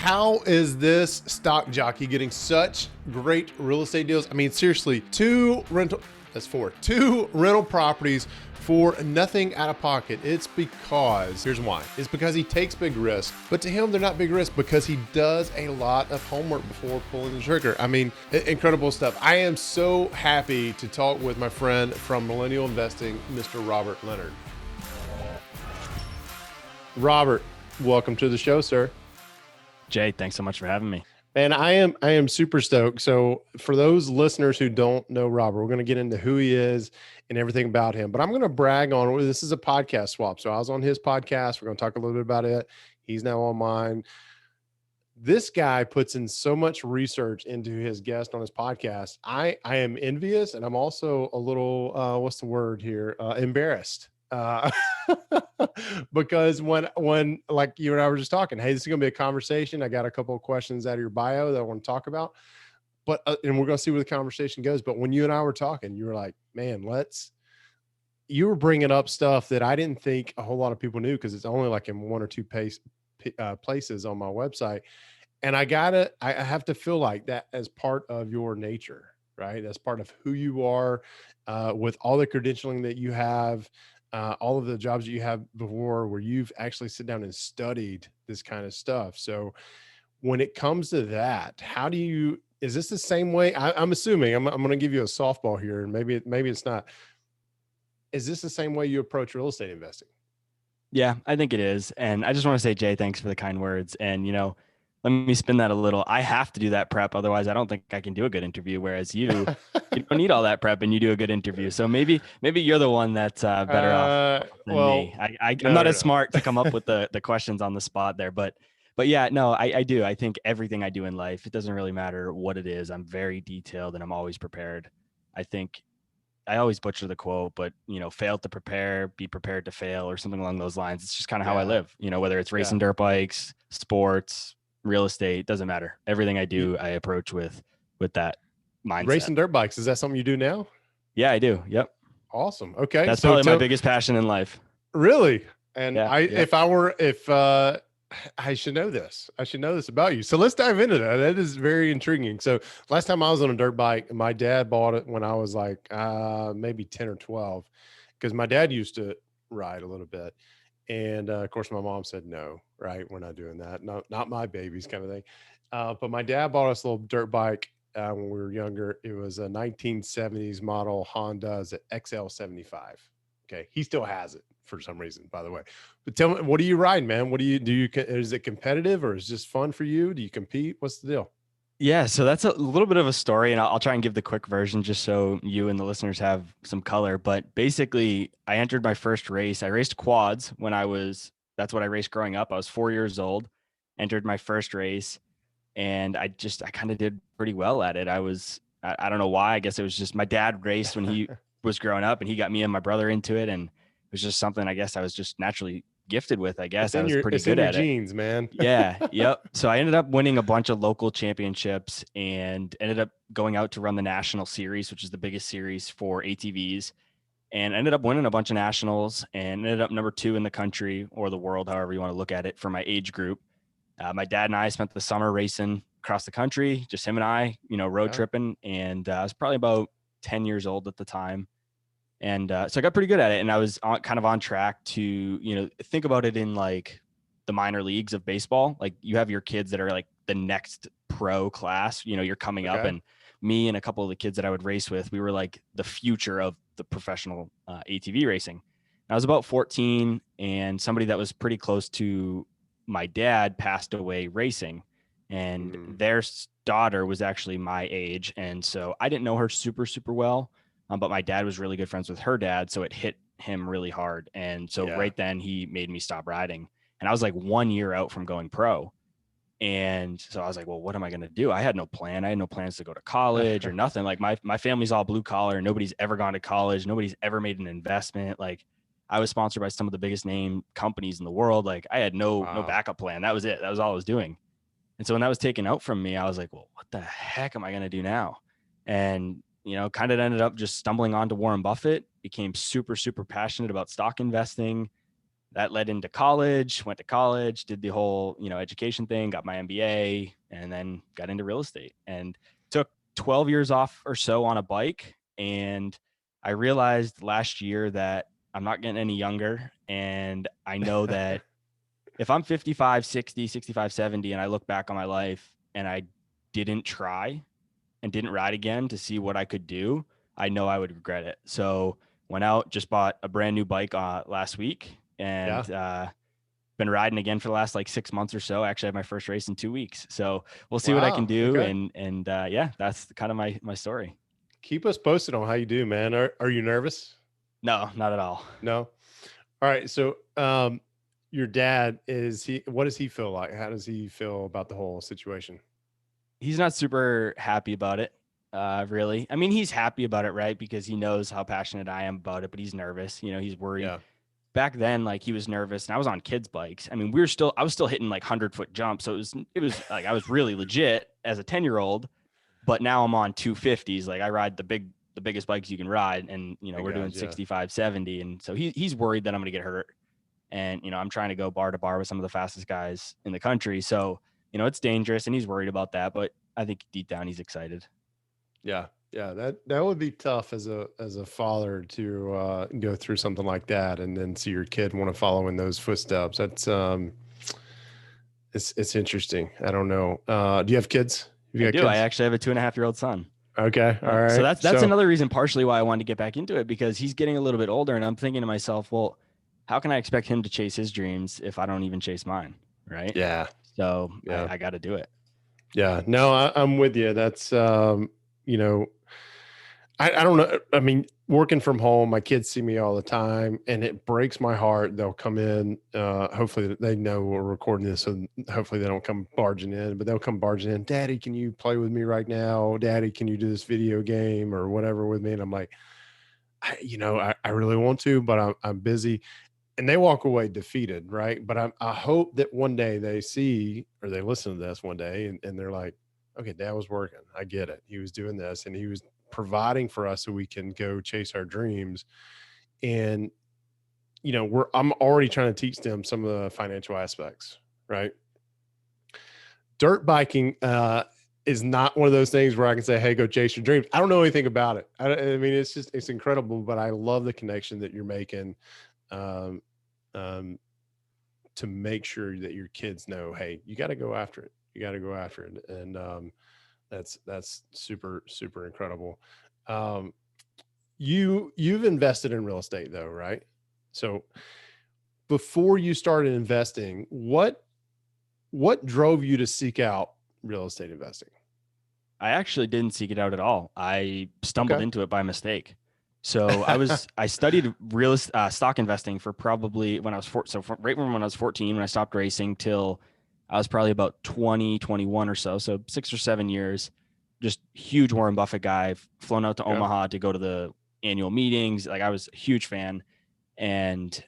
how is this stock jockey getting such great real estate deals? I mean, seriously, two rental properties for nothing out of pocket. It's because, here's why. It's because he takes big risks, but to him, they're not big risks because he does a lot of homework before pulling the trigger. I mean, incredible stuff. I am so happy to talk with my friend from Millennial Investing, Mr. Robert Leonard. Robert, welcome to the show, sir. Jay, thanks so much for having me. And I am super stoked. So for those listeners who don't know Robert, we're going to get into who he is and everything about him. But I'm going to brag on, this is a podcast swap. So I was on his podcast. We're going to talk a little bit about it. He's now on mine. This guy puts in so much research into his guest on his podcast. I am envious, and I'm also a little, what's the word here? Embarrassed. Because when like you and I were just talking, hey, this is going to be a conversation. I got a couple of questions out of your bio that I want to talk about, but, and we're going to see where the conversation goes. But when you and I were talking, you were like, man, you were bringing up stuff that I didn't think a whole lot of people knew, because it's only like in one or two places on my website. And I have to feel like that as part of your nature, right? That's part of who you are, with all the credentialing that you have, all of the jobs that you have before, where you've actually sit down and studied this kind of stuff. So when it comes to that, is this the same way? I'm assuming, I'm going to give you a softball here, and maybe it's not. Is this the same way you approach real estate investing? Yeah, I think it is. And I just want to say, Jay, thanks for the kind words. And, let me spin that a little. I have to do that prep. Otherwise, I don't think I can do a good interview. Whereas you don't need all that prep and you do a good interview. So maybe you're the one that's better off than me. I'm not as smart to come up with the questions on the spot there, but yeah, no, I do. I think everything I do in life, it doesn't really matter what it is. I'm very detailed and I'm always prepared. I think I always butcher the quote, but fail to prepare, be prepared to fail, or something along those lines. It's just kind of how I live, whether it's racing dirt bikes, sports, real estate, doesn't matter. Everything I do, I approach with that mindset. Racing dirt bikes, is that something you do now? Yeah, I do. Yep. Awesome. Okay. That's probably my biggest passion in life. Really? And if I should know this. I should know this about you. So let's dive into that. That is very intriguing. So last time I was on a dirt bike, my dad bought it when I was like maybe 10 or 12, because my dad used to ride a little bit. And of course, my mom said, no, right? We're not doing that. No, not my babies, kind of thing. But my dad bought us a little dirt bike when we were younger. It was a 1970s model Honda XL75. Okay. He still has it for some reason, by the way. But tell me, what do you ride, man? What do you is it competitive, or is it just fun for you? Do you compete? What's the deal? Yeah, so that's a little bit of a story, and I'll try and give the quick version just so you and the listeners have some color. But basically, I entered my first race. I raced quads that's what I raced growing up. I was 4 years old, entered my first race, and I kind of did pretty well at it. I don't know why. I guess it was just my dad raced when he was growing up, and he got me and my brother into it, and it was just something I guess I was just naturally gifted with. I guess I was pretty good at it. Genes, man. Yeah. Yep. So I ended up winning a bunch of local championships and ended up going out to run the national series, which is the biggest series for ATVs, and ended up winning a bunch of nationals and ended up number 2 in the country, or the world, however you want to look at it, for my age group. My dad and I spent the summer racing across the country, just him and I, road tripping. And I was probably about 10 years old at the time. And so I got pretty good at it, and I was kind of on track to, think about it in like the minor leagues of baseball. Like you have your kids that are like the next pro class, you're coming up, and me and a couple of the kids that I would race with, we were like the future of the professional ATV racing. I was about 14, and somebody that was pretty close to my dad passed away racing, and their daughter was actually my age. And so I didn't know her super, super well. But my dad was really good friends with her dad, so it hit him really hard. And so right then he made me stop riding. And I was like 1 year out from going pro. And so I was like, well, what am I going to do? I had no plan. I had no plans to go to college or nothing. Like my family's all blue collar. Nobody's ever gone to college. Nobody's ever made an investment. Like I was sponsored by some of the biggest name companies in the world. Like I had no backup plan. That was it. That was all I was doing. And so when that was taken out from me, I was like, well, what the heck am I going to do now? And kind of ended up just stumbling onto Warren Buffett, became super, super passionate about stock investing, that led into college, went to college, did the whole, education thing, got my MBA, and then got into real estate and took 12 years off or so on a bike. And I realized last year that I'm not getting any younger. And I know that if I'm 55, 60, 65, 70, and I look back on my life and I didn't try and didn't ride again to see what I could do, I know I would regret it. So went out, just bought a brand new bike last week, and been riding again for the last like 6 months or so. Actually, I had my first race in 2 weeks, so we'll see what I can Wow. do. Okay. And yeah, that's kind of my story. Keep us posted on how you do, man. Are you nervous? No, not at all. No. All right. So, your dad, what does he feel like? How does he feel about the whole situation? He's not super happy about it. Really. I mean, he's happy about it, right? Because he knows how passionate I am about it, but he's nervous. He's worried. Yeah. Back then, like, he was nervous, and I was on kids' bikes. I mean, I was still hitting like 100-foot jumps. So it was like, I was really legit as a 10-year-old, but now I'm on 250s. Like, I ride the biggest bikes you can ride. And, we're doing 65, 70. And so he's worried that I'm going to get hurt. And, I'm trying to go bar to bar with some of the fastest guys in the country. So, it's dangerous, and he's worried about that, but I think deep down he's excited. Yeah. Yeah. That would be tough as a father to go through something like that and then see your kid want to follow in those footsteps. That's it's interesting. I don't know. Do you have kids? Have you I got do. I kids? actually have a 2.5-year-old son. Okay. All So right. that's another reason partially why I wanted to get back into it, because he's getting a little bit older, and I'm thinking to myself, well, how can I expect him to chase his dreams if I don't even chase mine? Right. Yeah. So Yeah. I got to do it. Yeah. No, I'm with you. That's, you know, I don't know. I mean, working from home, my kids see me all the time, and it breaks my heart. They'll come in. Hopefully, they know we're recording this, so hopefully they don't come barging in. But they'll come barging in. Daddy, can you play with me right now? Daddy, can you do this video game or whatever with me? And I'm like, I really want to, but I'm busy. And they walk away defeated, right? But I hope that one day they see or they listen to this one day, and they're like, okay, Dad was working. I get it. He was doing this, and he was providing for us so we can go chase our dreams. And I'm already trying to teach them some of the financial aspects, right? Dirt biking is not one of those things where I can say, hey, go chase your dreams. I don't know anything about it. I mean, it's incredible, but I love the connection that you're making, um, to make sure that your kids know, hey, you got to go after it. You got to go after it. And that's super, super incredible. Um, you've invested in real estate though, right? So before you started investing, what drove you to seek out real estate investing? I actually didn't seek it out at all. I stumbled Okay. into it by mistake. So I studied stock investing for probably when I was right when I was 14, when I stopped racing, till I was probably about 20, 21 or so. So 6 or 7 years, just huge Warren Buffett guy, flown out to Okay. Omaha to go to the annual meetings. Like, I was a huge fan. And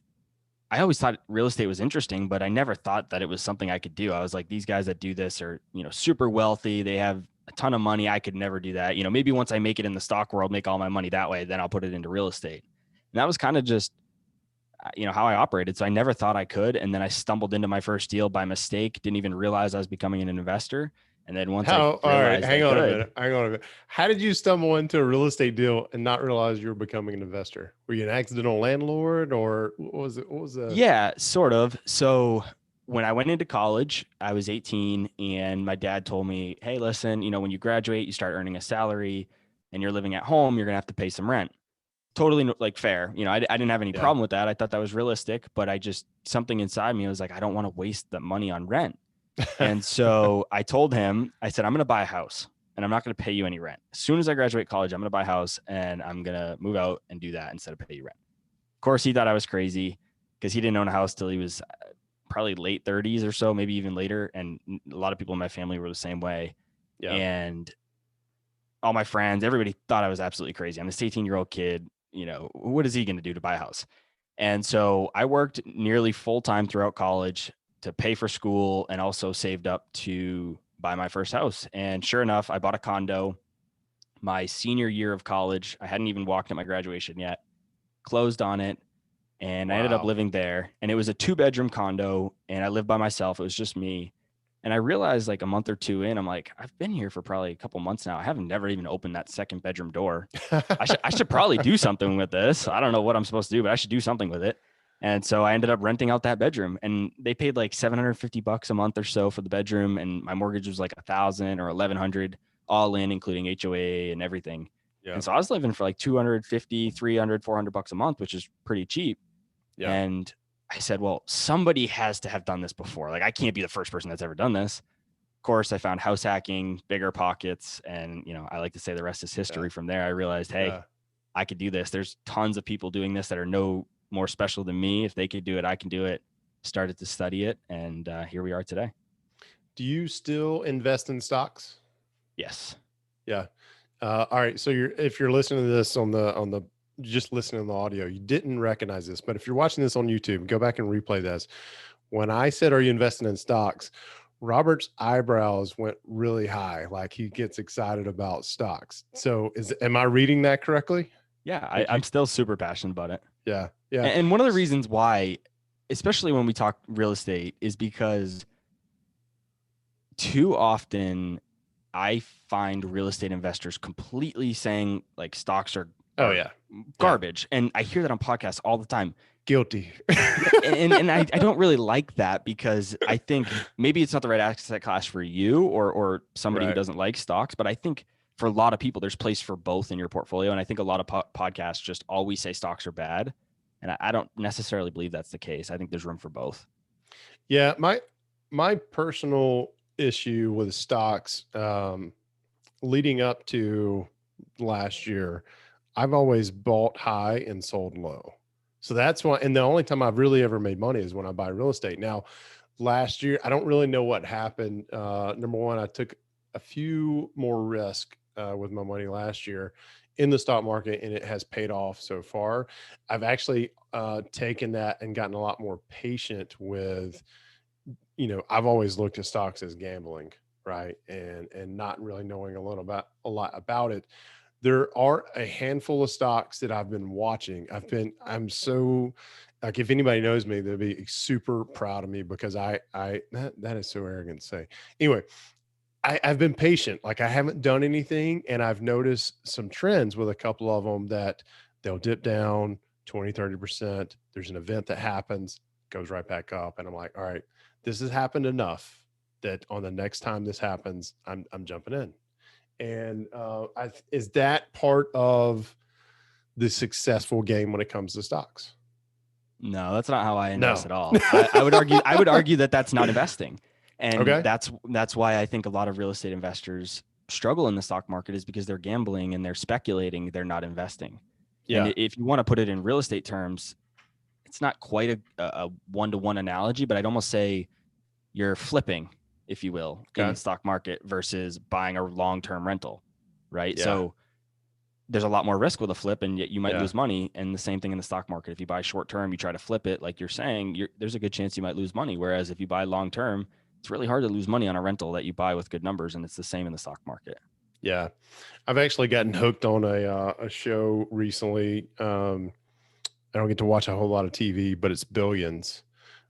I always thought real estate was interesting, but I never thought that it was something I could do. I was like, these guys that do this are, super wealthy. They have a ton of money. I could never do that. Maybe once I make it in the stock world, make all my money that way, then I'll put it into real estate. And that was kind of just, how I operated. So I never thought I could. And then I stumbled into my first deal by mistake. Didn't even realize I was becoming an investor. And then once I All right, realized I hang on a could, minute. Hang on a minute. How did you stumble into a real estate deal and not realize you were becoming an investor? Were you an accidental landlord, or what was it? What was the yeah, sort of. So when I went into college, I was 18, and my dad told me, hey, listen, when you graduate, you start earning a salary and you're living at home, you're going to have to pay some rent. Totally like fair. I didn't have any Yeah. problem with that. I thought that was realistic, but something inside me was like, I don't want to waste the money on rent. And so I told him, I said, I'm going to buy a house and I'm not going to pay you any rent. As soon as I graduate college, I'm going to buy a house and I'm going to move out and do that instead of pay you rent. Of course, he thought I was crazy because he didn't own a house till he was probably late 30s or so, maybe even later. And a lot of people in my family were the same way. Yeah. And all my friends, everybody thought I was absolutely crazy. I'm this 18-year-old kid. What is he going to do to buy a house? And so I worked nearly full time throughout college to pay for school and also saved up to buy my first house. And sure enough, I bought a condo my senior year of college. I hadn't even walked at my graduation yet, closed on it. And I ended up living there, and it was a 2-bedroom condo, and I lived by myself. It was just me. And I realized like a month or two in, I'm like, I've been here for probably a couple months now. I haven't never even opened that second bedroom door. I should probably do something with this. I don't know what I'm supposed to do, but I should do something with it. And so I ended up renting out that bedroom, and they paid like $750 a month or so for the bedroom. And my mortgage was like 1,000 or 1,100 all in, including HOA and everything. Yeah. And so I was living for like 250, 300, $400 a month, which is pretty cheap. Yeah. And I said, well, somebody has to have done this before. Like, I can't be the first person that's ever done this. Of course, I found house hacking, bigger pockets. And, you know, I like to say the rest is history. From there, I realized, hey, I could do this. There's tons of people doing this that are no more special than me. If they could do it, I can do it. Started to study it. And here we are today. Do you still invest in stocks? Yes. Yeah. All right. So if you're listening to this on the just listening to the audio, you didn't recognize this, but if you're watching this on YouTube, go back and replay this. When I said, are you investing in stocks? Robert's eyebrows went really high. Like, he gets excited about stocks. So am I reading that correctly? Yeah. I'm still super passionate about it. Yeah. Yeah. And one of the reasons why, especially when we talk real estate, is because too often I find real estate investors completely saying like stocks are garbage. And I hear that on podcasts all the time. Guilty. and I don't really like that, because I think maybe it's not the right asset class for you or somebody who doesn't like stocks. But I think for a lot of people, there's place for both in your portfolio. And I think a lot of podcasts just always say stocks are bad. And I don't necessarily believe that's the case. I think there's room for both. Yeah. My personal issue with stocks, leading up to last year, I've always bought high and sold low. So that's why, and the only time I've really ever made money is when I buy real estate. Now, last year, I don't really know what happened. Number one, I took a few more risk with my money last year in the stock market, and it has paid off so far. I've actually taken that and gotten a lot more patient with, you know, I've always looked at stocks as gambling, right? And not really knowing a lot about it. There are a handful of stocks that I've been watching. I'm so, like, if anybody knows me, they'll be super proud of me, because that is so arrogant to say. Anyway, I've been patient. Like, I haven't done anything, and I've noticed some trends with a couple of them that they'll dip down 20, 30%. There's an event that happens, goes right back up. And I'm like, all right, this has happened enough that on the next time this happens, I'm jumping in. And is that part of the successful game when it comes to stocks? No, that's not how I invest at all. I would argue that that's not investing. And that's why I think a lot of real estate investors struggle in the stock market, is because they're gambling and they're speculating. They're not investing. Yeah. And if you want to put it in real estate terms, it's not quite a one-to-one analogy, but I'd almost say you're flipping, if you will, in the stock market versus buying a long-term rental, right? Yeah. So there's a lot more risk with a flip, and yet you might lose money. And the same thing in the stock market. If you buy short-term, you try to flip it, like you're saying, there's a good chance you might lose money. Whereas if you buy long-term, it's really hard to lose money on a rental that you buy with good numbers. And it's the same in the stock market. Yeah. I've actually gotten hooked on a show recently. I don't get to watch a whole lot of TV, but it's Billions,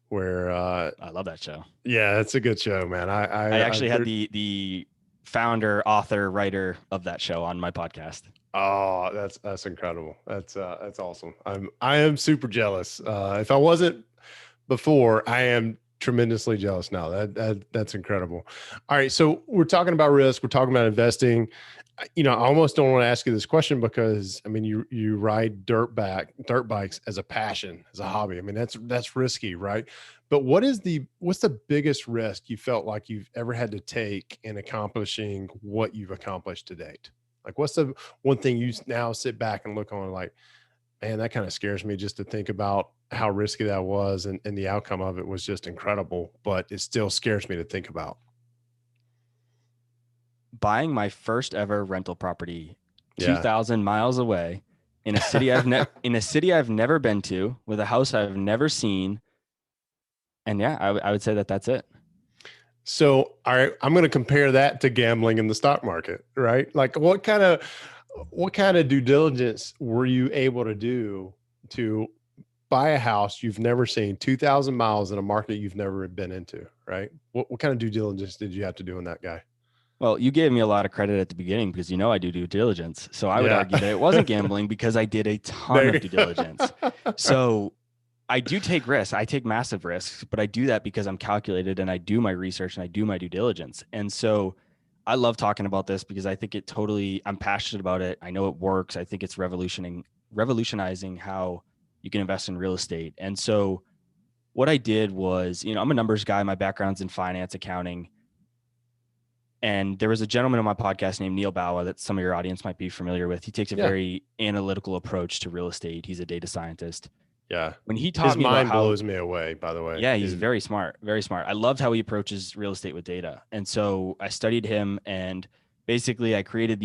where I love that show. Yeah, it's a good show, man. I actually had the founder, author, writer of that show on my podcast. Oh, that's incredible. That's awesome. I am super jealous. If I wasn't before, I am tremendously jealous now. That's incredible. All right, so we're talking about risk. We're talking about investing. You know, I almost don't want to ask you this question, because I mean, you ride dirt bikes as a passion, as a hobby. I mean, that's risky, right? But what's the biggest risk you felt like you've ever had to take in accomplishing what you've accomplished to date? Like, what's the one thing you now sit back and look on like, man, that kind of scares me just to think about how risky that was, and the outcome of it was just incredible, but it still scares me to think about. Buying my first ever rental property 2,000 miles away in a city I've never been to, with a house I've never seen. And I would say that's it. So, all right, I'm going to compare that to gambling in the stock market, right? Like, what kind of due diligence were you able to do to buy a house you've never seen, 2,000 miles in a market you've never been into, right? What kind of due diligence did you have to do on that guy? Well, you gave me a lot of credit at the beginning because I do due diligence. So I would Yeah. argue that it wasn't gambling because I did a ton of due diligence. So I do take risks. I take massive risks, but I do that because I'm calculated and I do my research and I do my due diligence. And so I love talking about this because I think I'm passionate about it. I know it works. I think it's revolutionizing how you can invest in real estate. And so what I did was, I'm a numbers guy. My background's in finance, accounting. And there was a gentleman on my podcast named Neil Bawa that some of your audience might be familiar with. He takes a very analytical approach to real estate. He's a data scientist. Yeah. When he taught His me mind about blows me away, by the way. Yeah, he's very smart, very smart. I loved how he approaches real estate with data. And so I studied him, and basically I created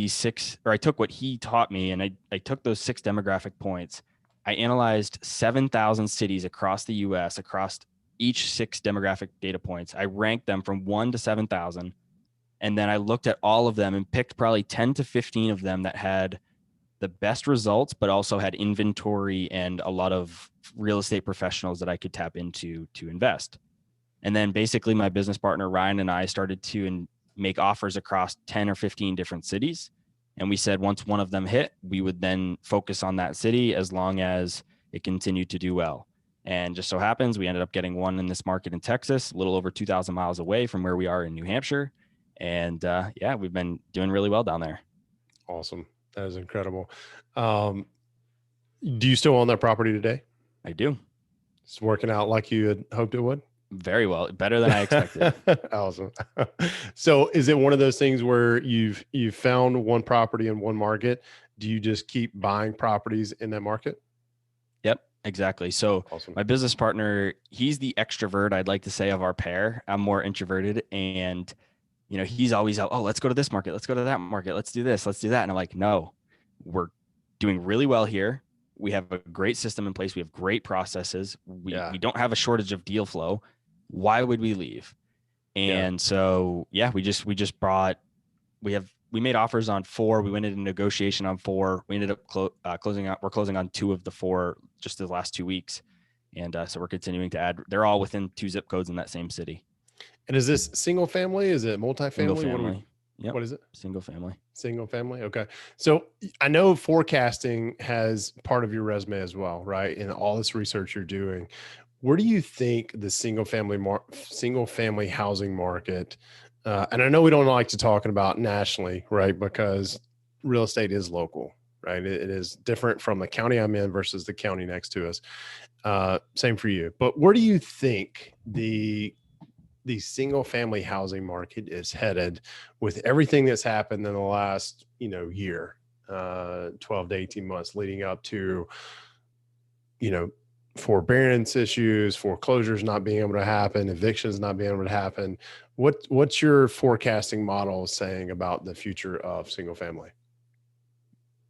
I took what he taught me and I took those 6 demographic points. I analyzed 7,000 cities across the US, across each 6 demographic data points. I ranked them from 1 to 7,000. And then I looked at all of them and picked probably 10 to 15 of them that had the best results, but also had inventory and a lot of real estate professionals that I could tap into to invest. And then basically my business partner, Ryan, and I started to make offers across 10 or 15 different cities. And we said, once one of them hit, we would then focus on that city as long as it continued to do well. And just so happens, we ended up getting one in this market in Texas, a little over 2,000 miles away from where we are in New Hampshire. And we've been doing really well down there. Awesome. That is incredible. Do you still own that property today? I do. It's working out like you had hoped it would? Very well. Better than I expected. Awesome. So is it one of those things where you've found one property in one market? Do you just keep buying properties in that market? Yep, exactly. So awesome. My business partner, he's the extrovert, I'd like to say, of our pair. I'm more introverted, and he's always out, oh, let's go to this market. Let's go to that market. Let's do this. Let's do that. And I'm like, no, we're doing really well here. We have a great system in place. We have great processes. We don't have a shortage of deal flow. Why would we leave? And so, we made offers on 4. We went into negotiation on 4. We ended up closing out. We're closing on 2 of the 4 just the last 2 weeks. And so we're continuing to add. They're all within 2 zip codes in that same city. And is this single family? Is it multifamily? Single family. What is it? Single family. Single family. Okay. So I know forecasting has part of your resume as well, right? And all this research you're doing. Where do you think the single family housing market, and I know we don't like to talk about nationally, right? Because real estate is local, right? It is different from the county I'm in versus the county next to us. Same for you. But where do you think the single family housing market is headed with everything that's happened in the last, year, 12 to 18 months leading up to, forbearance issues, foreclosures not being able to happen, evictions not being able to happen? What's your forecasting model saying about the future of single family?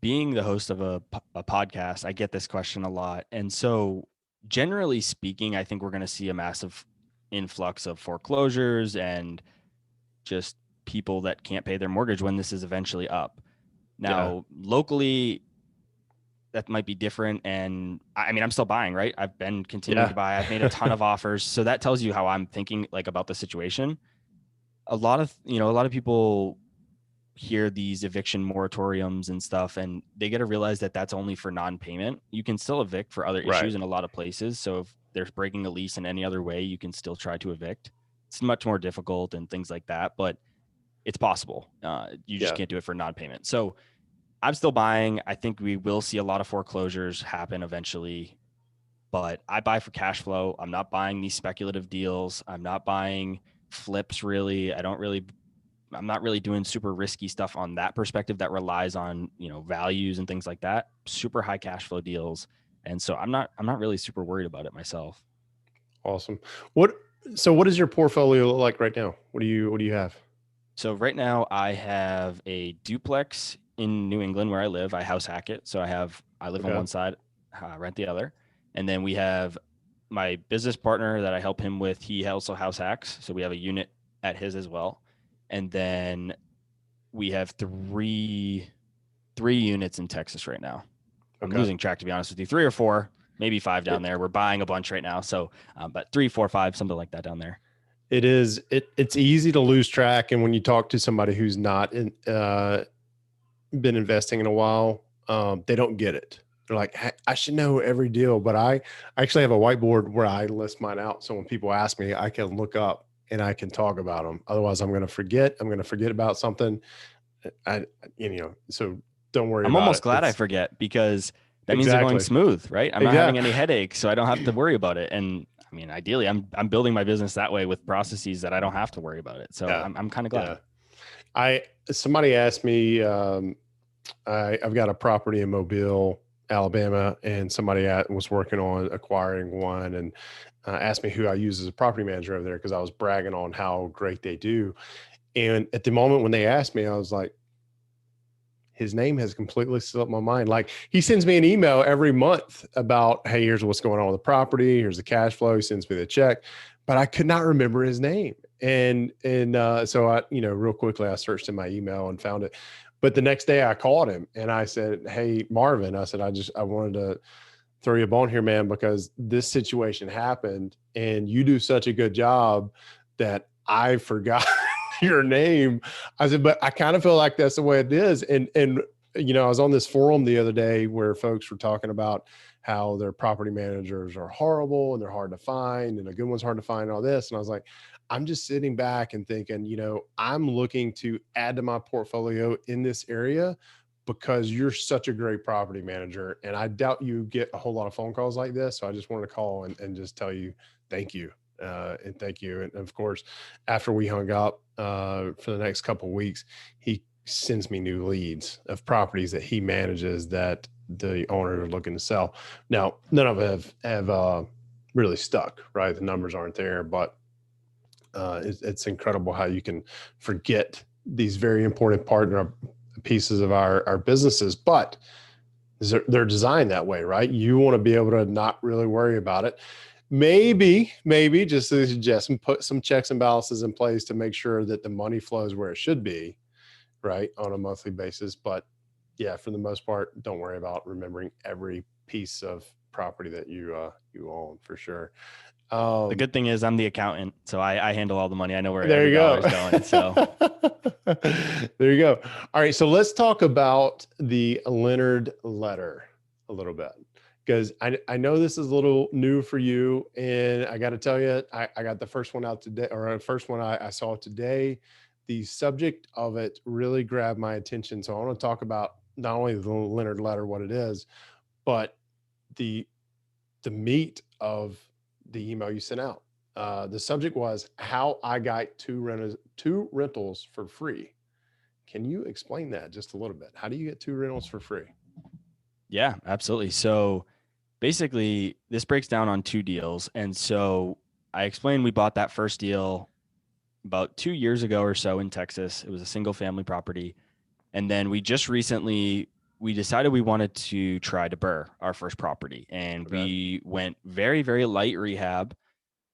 Being the host of a podcast, I get this question a lot. And so generally speaking, I think we're going to see a massive influx of foreclosures and just people that can't pay their mortgage when this is eventually up. Now, locally, that might be different. And I mean, I'm still buying, right? I've been continuing to buy. I've made a ton of offers. So that tells you how I'm thinking about the situation. A lot of people hear these eviction moratoriums and stuff, and they got to realize that that's only for non-payment. You can still evict for other issues in a lot of places. So if they're breaking a lease in any other way, you can still try to evict. It's much more difficult and things like that, but it's possible. You just can't do it for non-payment. So I'm still buying. I think we will see a lot of foreclosures happen eventually, but I buy for cash flow. I'm not buying these speculative deals. I'm not buying flips really. I'm not really doing super risky stuff on that perspective that relies on, values and things like that. Super high cash flow deals. And so I'm not really super worried about it myself. Awesome. What does your portfolio look like right now? What do you have? So right now I have a duplex in New England where I live. I house hack it. So I live on one side, rent the other. And then we have my business partner that I help him with. He also house hacks. So we have a unit at his as well. And then we have three units in Texas right now. I'm losing track, to be honest with you. 3 or 4. maybe 5 down there. We're buying a bunch right now. So, but 3, 4, 5, something like that down there. It's easy to lose track. And when you talk to somebody who's not been investing in a while, they don't get it. They're like, hey, I should know every deal, but I actually have a whiteboard where I list mine out. So when people ask me, I can look up and I can talk about them. Otherwise, I'm going to forget. I'm going to forget about something. So don't worry about it. I'm almost glad I forget, because that means they're going smooth, right? I'm not having any headaches, so I don't have to worry about it. And I mean, ideally, I'm building my business that way with processes that I don't have to worry about it. So I'm kind of glad. Somebody asked me, I've got a property in Mobile, Alabama, and somebody was working on acquiring one, and asked me who I use as a property manager over there, because I was bragging on how great they do. And at the moment when they asked me, I was like, his name has completely slipped my mind. Like, he sends me an email every month about, hey, here's what's going on with the property. Here's the cash flow. He sends me the check, but I could not remember his name. And so I, real quickly, I searched in my email and found it. But the next day I called him and I said, hey, Marvin, I said, I wanted to throw you a bone here, man, because this situation happened and you do such a good job that I forgot your name. I said, but I kind of feel like that's the way it is. And I was on this forum the other day where folks were talking about how their property managers are horrible and they're hard to find and a good one's hard to find and all this. And I was like, I'm just sitting back and thinking, I'm looking to add to my portfolio in this area because you're such a great property manager. And I doubt you get a whole lot of phone calls like this. So I just wanted to call and just tell you, thank you. And thank you. And of course, after we hung up for the next couple of weeks, he sends me new leads of properties that he manages that the owners are looking to sell. Now, none of them have really stuck, right? The numbers aren't there, but it's incredible how you can forget these very important partner pieces of our businesses, but they're designed that way, right? You want to be able to not really worry about it. Maybe just to suggest and put some checks and balances in place to make sure that the money flows where it should be, right, on a monthly basis. But yeah, for the most part, don't worry about remembering every piece of property that you own, for sure. The good thing is I'm the accountant, so I handle all the money. I know where every dollar is going. So there you go. All right, so let's talk about the Leonard letter a little bit, because I know this is a little new for you, and I got to tell you, I got the first one out today, or the first one I saw today. The subject of it really grabbed my attention, so I want to talk about not only the Leonard letter, what it is, but the meat of the email you sent out. The subject was how I got two rentals for free. Can you explain that just a little bit? How do you get 2 rentals for free? Yeah, absolutely. So basically, this breaks down on 2 deals. And so I explained we bought that first deal about 2 years ago or so in Texas. It was a single family property. And then we just recently, we decided we wanted to try to burr our first property. And we went very, very light rehab.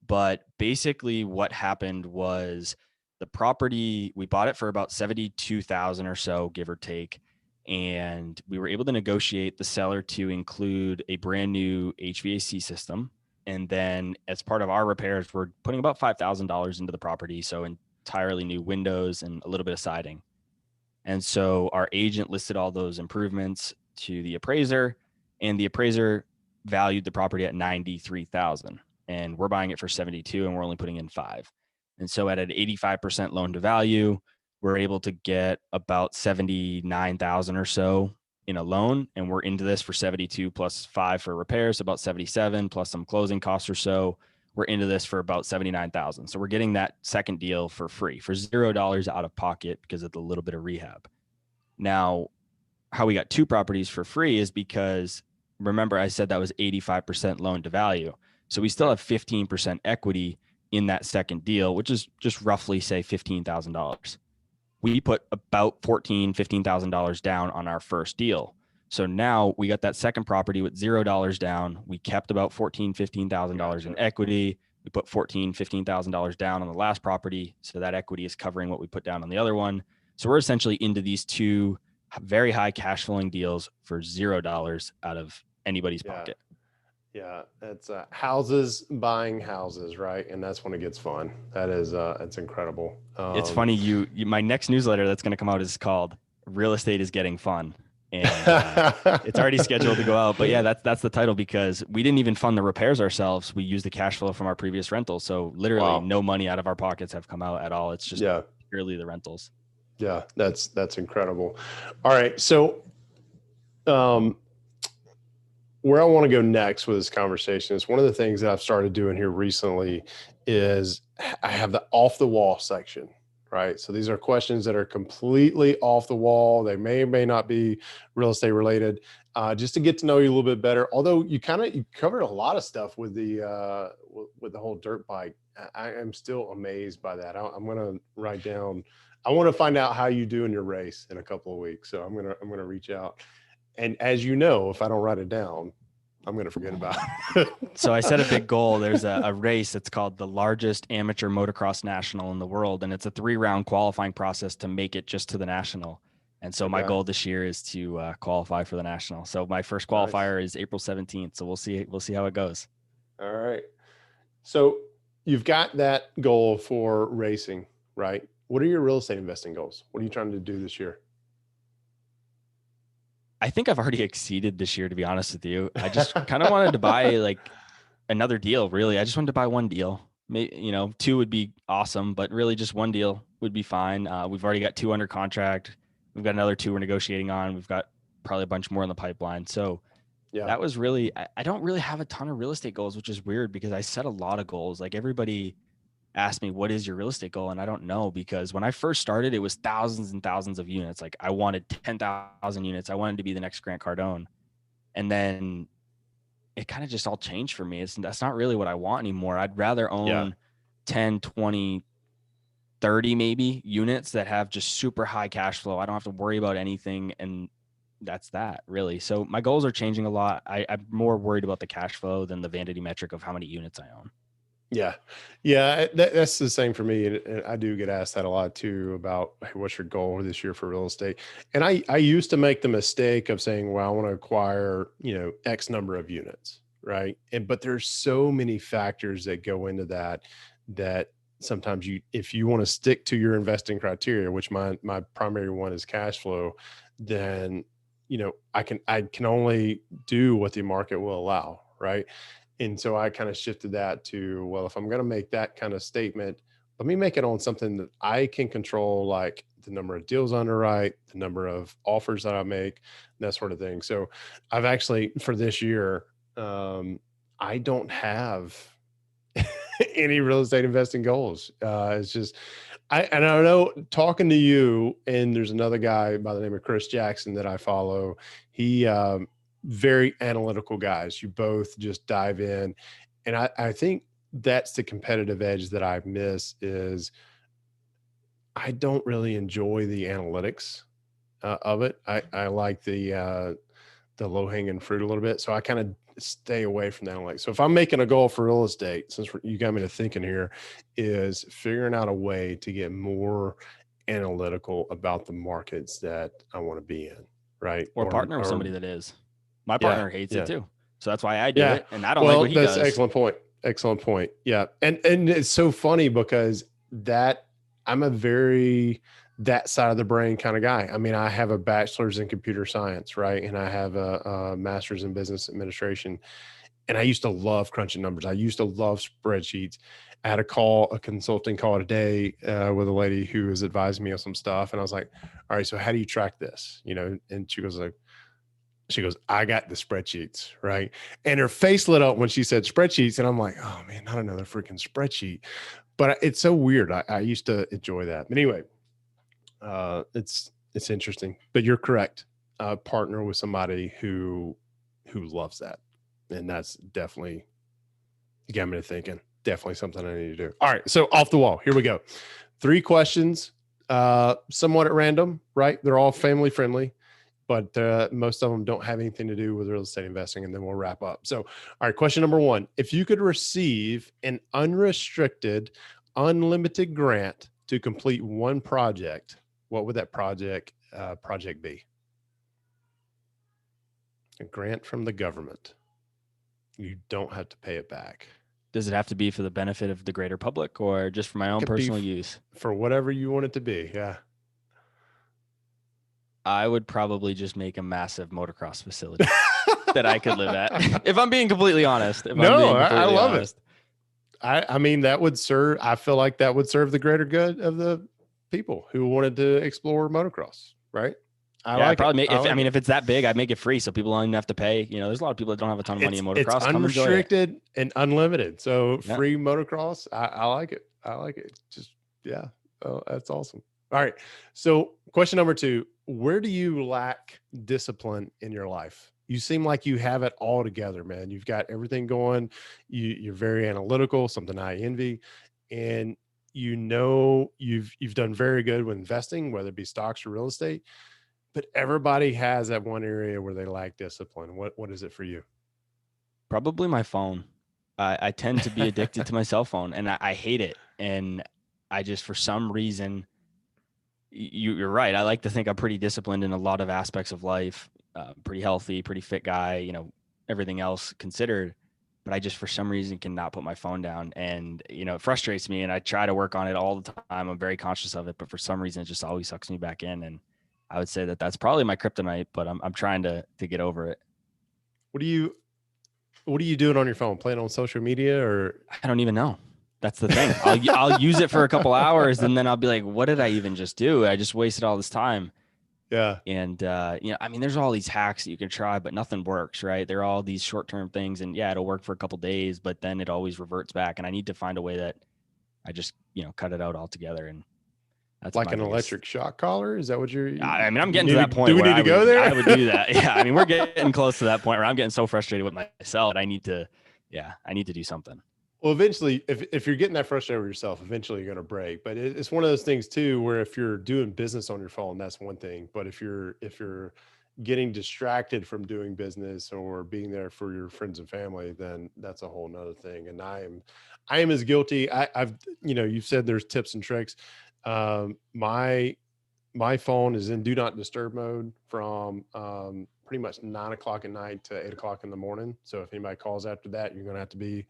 But basically what happened was the property, we bought it for about $72,000 or so, give or take. And we were able to negotiate the seller to include a brand new HVAC system. And then as part of our repairs, we're putting about $5,000 into the property. So entirely new windows and a little bit of siding. And so our agent listed all those improvements to the appraiser, and the appraiser valued the property at $93,000. And we're buying it for 72 and we're only putting in 5. And so at an 85% loan to value, we're able to get about 79,000 or so in a loan. And we're into this for 72 plus 5 for repairs, about 77 plus some closing costs or so. We're into this for about 79,000. So we're getting that second deal for free, for $0 out of pocket because of the little bit of rehab. Now, how we got 2 properties for free is because, remember, I said that was 85% loan to value. So we still have 15% equity in that second deal, which is just roughly, say, $15,000. We put about $14,000, $15,000 down on our first deal. So now we got that second property with $0 down. We kept about $14,000, $15,000 in equity. We put $14,000, $15,000 down on the last property. So that equity is covering what we put down on the other one. So we're essentially into these 2 very high cash flowing deals for $0 out of anybody's pocket. Yeah, it's houses buying houses, right? And that's when it gets fun. That is, it's incredible. It's funny. My next newsletter that's going to come out is called "Real Estate is Getting Fun," and it's already scheduled to go out. But yeah, that's the title because we didn't even fund the repairs ourselves. We used the cash flow from our previous rentals. So literally, Wow. no money out of our pockets have come out at all. It's just Yeah, purely the rentals. yeah, that's incredible. All right, so um, where I want to go next with this conversation is one of the things that I've started doing here recently is I have the off the wall section, right? So these are questions that are completely off the wall. They may or may not be real estate related, just to get to know you a little bit better. Although you covered a lot of stuff with with the whole dirt bike. I am still amazed by that. I'm going to write down. I want to find out how you do in your race in a couple of weeks. So I'm gonna reach out. And as you know, if I don't write it down, I'm going to forget about it. So I set a big goal. There's a race that's called the largest amateur motocross national in the world, and it's a 3-round qualifying process to make it just to the national. And so my Okay. goal this year is to qualify for the national. So my first Nice. qualifier is April 17th. So we'll see how it goes. All right. So you've got that goal for racing, right? What are your real estate investing goals? What are you trying to do this year? I think I've already exceeded this year, to be honest with you. I just kind of wanted to buy like another deal, really. I just wanted to buy one deal. Maybe, you know, 2 would be awesome, but really just one deal would be fine. We've already got 2 under contract. We've got another 2 we're negotiating on. We've got probably a bunch more in the pipeline. So Yeah. that was really, I don't really have a ton of real estate goals, which is weird because I set a lot of goals. Like everybody asked me, what is your real estate goal? And I don't know, because when I first started, it was thousands and thousands of units. Like I wanted 10,000 units. I wanted to be the next Grant Cardone. And then it kind of just all changed for me. That's not really what I want anymore. I'd rather own 10, 20, 30 maybe units that have just super high cash flow. I don't have to worry about anything. And that's that really. So my goals are changing a lot. I'm more worried about the cash flow than the vanity metric of how many units I own. Yeah. Yeah. That's the same for me. And I do get asked that a lot too about, hey, what's your goal this year for real estate? And I used to make the mistake of saying, well, I want to acquire, X number of units. Right. But there's so many factors that go into that sometimes if you want to stick to your investing criteria, which my primary one is cash flow, then, I can only do what the market will allow. Right. And so I kind of shifted that to, well, if I'm going to make that kind of statement, let me make it on something that I can control, like the number of deals I underwrite, the number of offers that I make, that sort of thing. So I've actually, for this year, I don't have any real estate investing goals. It's just, and I know talking to you, and there's another guy by the name of Chris Jackson that I follow. He, very analytical guys. You both just dive in. And I think that's the competitive edge that I miss is I don't really enjoy the analytics of it. I like the low hanging fruit a little bit. So I kind of stay away from the analytics. So if I'm making a goal for real estate, since you got me to thinking here, is figuring out a way to get more analytical about the markets that I want to be in. Right. Or partner with somebody that is. My Yeah, partner hates yeah. it too. So that's why I do Yeah. it. And I don't like Well, what he that's does. an excellent point. Excellent point. Yeah. And it's so funny because I'm a very that side of the brain kind of guy. I mean, I have a bachelor's in computer science, right? And I have a master's in business administration. And I used to love crunching numbers. I used to love spreadsheets. I had a consulting call today with a lady who was advising me on some stuff. And I was like, all right, so how do you track this? And she goes, I got the spreadsheets, right? And her face lit up when she said spreadsheets. And I'm like, oh man, not another freaking spreadsheet. But it's so weird. I used to enjoy that. But anyway, it's interesting. But you're correct. Partner with somebody who loves that. And that's definitely got me to thinking. Definitely something I need to do. All right. So off the wall. Here we go. 3 questions, somewhat at random, right? They're all family friendly, but most of them don't have anything to do with real estate investing, and then we'll wrap up. So, all right, question number 1. If you could receive an unrestricted, unlimited grant to complete one project, what would that project be? A grant from the government. You don't have to pay it back. Does it have to be for the benefit of the greater public or just for my own Could be personal use? for whatever you want it to be. Yeah. I would probably just make a massive motocross facility that I could live at. If I'm being completely honest. If I'm No, being I completely love honest. it. I mean, that would serve, I feel like that would serve the greater good of the people who wanted to explore motocross, right? I Yeah, like I'd it. probably make, I if I like mean, it. if it's that big, I'd make it free so people don't even have to pay. You know, there's a lot of people that don't have a ton of money in It's motocross. Come enjoy it. unrestricted and unlimited. So Yeah. free motocross. I like it. I like it. Just, yeah. Oh, that's awesome. All right. So question number 2, where do you lack discipline in your life? You seem like you have it all together, man. You've got everything going. You're very analytical, something I envy. And you've done very good with investing, whether it be stocks or real estate, but everybody has that one area where they lack discipline. What is it for you? Probably my phone. I tend to be addicted to my cell phone and I hate it. And I just, for some reason, you're right. I like to think I'm pretty disciplined in a lot of aspects of life, pretty healthy, pretty fit guy, you know, everything else considered. But I just, for some reason, cannot put my phone down. And, you know, it frustrates me. And I try to work on it all the time. I'm very conscious of it. But for some reason, it just always sucks me back in. And I would say that that's probably my kryptonite, but I'm trying to get over it. What do you What are you doing on your phone? Playing on social media or? I don't even know. That's the thing. I'll use it for a couple hours and then I'll be like, what did I even just do? I just wasted all this time. Yeah. And, you know, I mean, there's all these hacks that you can try, but nothing works, right? They're all these short-term things and yeah, it'll work for a couple days, but then it always reverts back. And I need to find a way that I just, you know, cut it out altogether. And that's Like my an biggest, electric shock collar? Is that what I mean, I'm you getting to that point do we where need to go there? I would do that. Yeah. I mean, we're getting close to that point where I'm getting so frustrated with myself that I need to do something. Well, eventually, if you're getting that frustrated with yourself, eventually you're going to break. But it's one of those things too, where if you're doing business on your phone, that's one thing. But if you're getting distracted from doing business or being there for your friends and family, then that's a whole nother thing. And I am as guilty. I've, you've said there's tips and tricks. My phone is in do not disturb mode from pretty much 9 o'clock at night to 8 o'clock in the morning. So if anybody calls after that, you're going to have to be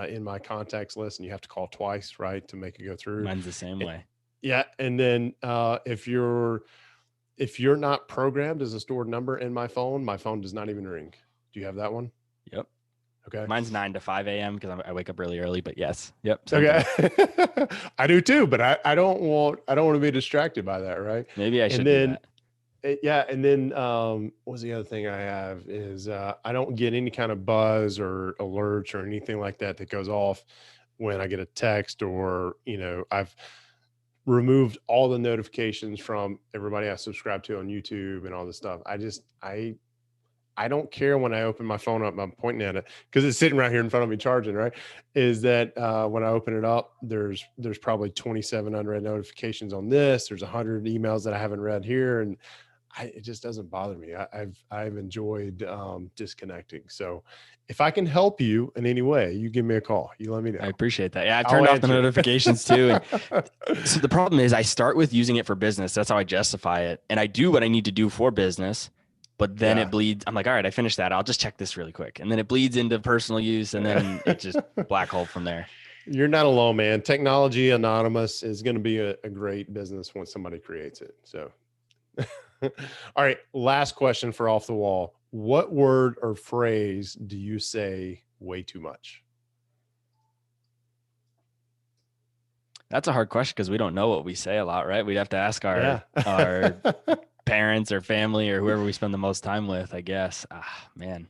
in my contacts list, and you have to call twice, right, to make it go through. Mine's the same way. Yeah, and then if you're not programmed as a stored number in my phone does not even ring. Do you have that one? Yep. Okay. Mine's 9 to 5 a.m. because I wake up really early, but yes. Yep. Okay. I do too, but I don't want to be distracted by that, right? Maybe I should do that. Yeah, and then what's the other thing I have is I don't get any kind of buzz or alerts or anything like that goes off when I get a text, or I've removed all the notifications from everybody I subscribe to on YouTube and all this stuff. I don't care when I open my phone up. I'm pointing at it because it's sitting right here in front of me charging. Right, is that when I open it up, there's probably 27 unread notifications on this. There's 100 emails that I haven't read here, and it just doesn't bother me. I've enjoyed disconnecting. So if I can help you in any way, you give me a call. You let me know. I appreciate that. Yeah, I've turned off the notifications too. And so the problem is I start with using it for business. That's how I justify it. And I do what I need to do for business, but then it bleeds. I'm like, all right, I finished that. I'll just check this really quick. And then it bleeds into personal use, and then it just black hole from there. You're not alone, man. Technology Anonymous is going to be a great business when somebody creates it. So all right, last question for Off the Wall. What word or phrase do you say way too much? That's a hard question because we don't know what we say a lot, right? We'd have to ask our parents or family or whoever we spend the most time with, I guess. Man.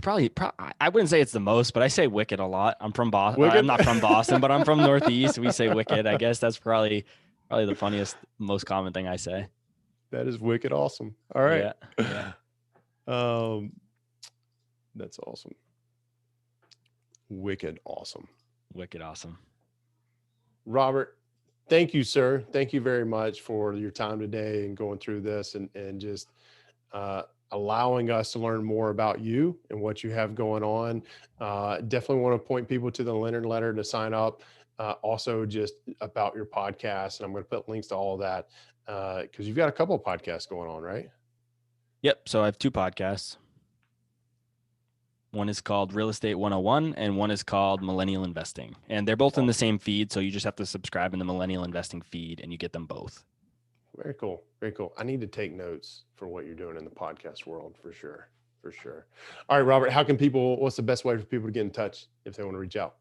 I wouldn't say it's the most, but I say wicked a lot. I'm from Boston. I'm not from Boston, but I'm from Northeast. We say wicked. I guess that's probably the funniest, most common thing I say. That is wicked awesome. All right. Yeah. That's awesome. Wicked awesome. Wicked awesome. Robert, thank you, sir. Thank you very much for your time today and going through this and just allowing us to learn more about you and what you have going on. Definitely want to point people to the Leonard letter to sign up. Also just about your podcast. And I'm going to put links to all of that because you've got a couple of podcasts going on, right? Yep. So I have 2 podcasts. One is called Real Estate 101 and one is called Millennial Investing. And they're both in the same feed. So you just have to subscribe in the Millennial Investing feed and you get them both. Very cool. Very cool. I need to take notes for what you're doing in the podcast world for sure. For sure. All right, Robert, what's the best way for people to get in touch if they want to reach out?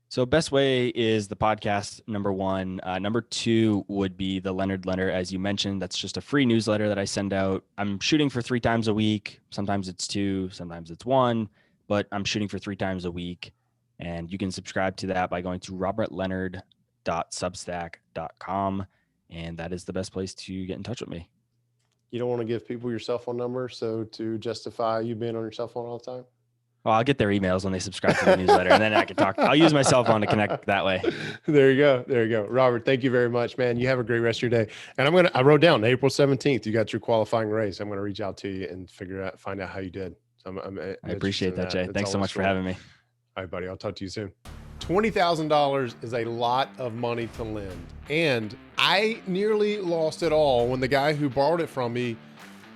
So best way is the podcast, number one. Number two would be the Leonard letter. As you mentioned, that's just a free newsletter that I send out. I'm shooting for 3 times a week. Sometimes it's 2, sometimes it's 1, but I'm shooting for 3 times a week. And you can subscribe to that by going to robertleonard.substack.com. And that is the best place to get in touch with me. You don't want to give people your cell phone number so to justify you being on your cell phone all the time? Well, I'll get their emails when they subscribe to the newsletter, and then I can talk. I'll use my cell phone to connect that way. There you go. There you go. Robert, thank you very much, man. You have a great rest of your day. And I wrote down April 17th, you got your qualifying race. I'm going to reach out to you and find out how you did. So I appreciate that, Jay. Thanks so much for having me. All right, buddy. I'll talk to you soon. $20,000 is a lot of money to lend. And I nearly lost it all when the guy who borrowed it from me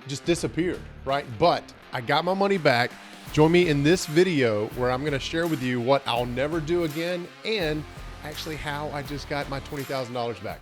just disappeared, right? But I got my money back. Join me in this video where I'm going to share with you what I'll never do again and actually how I just got my $20,000 back.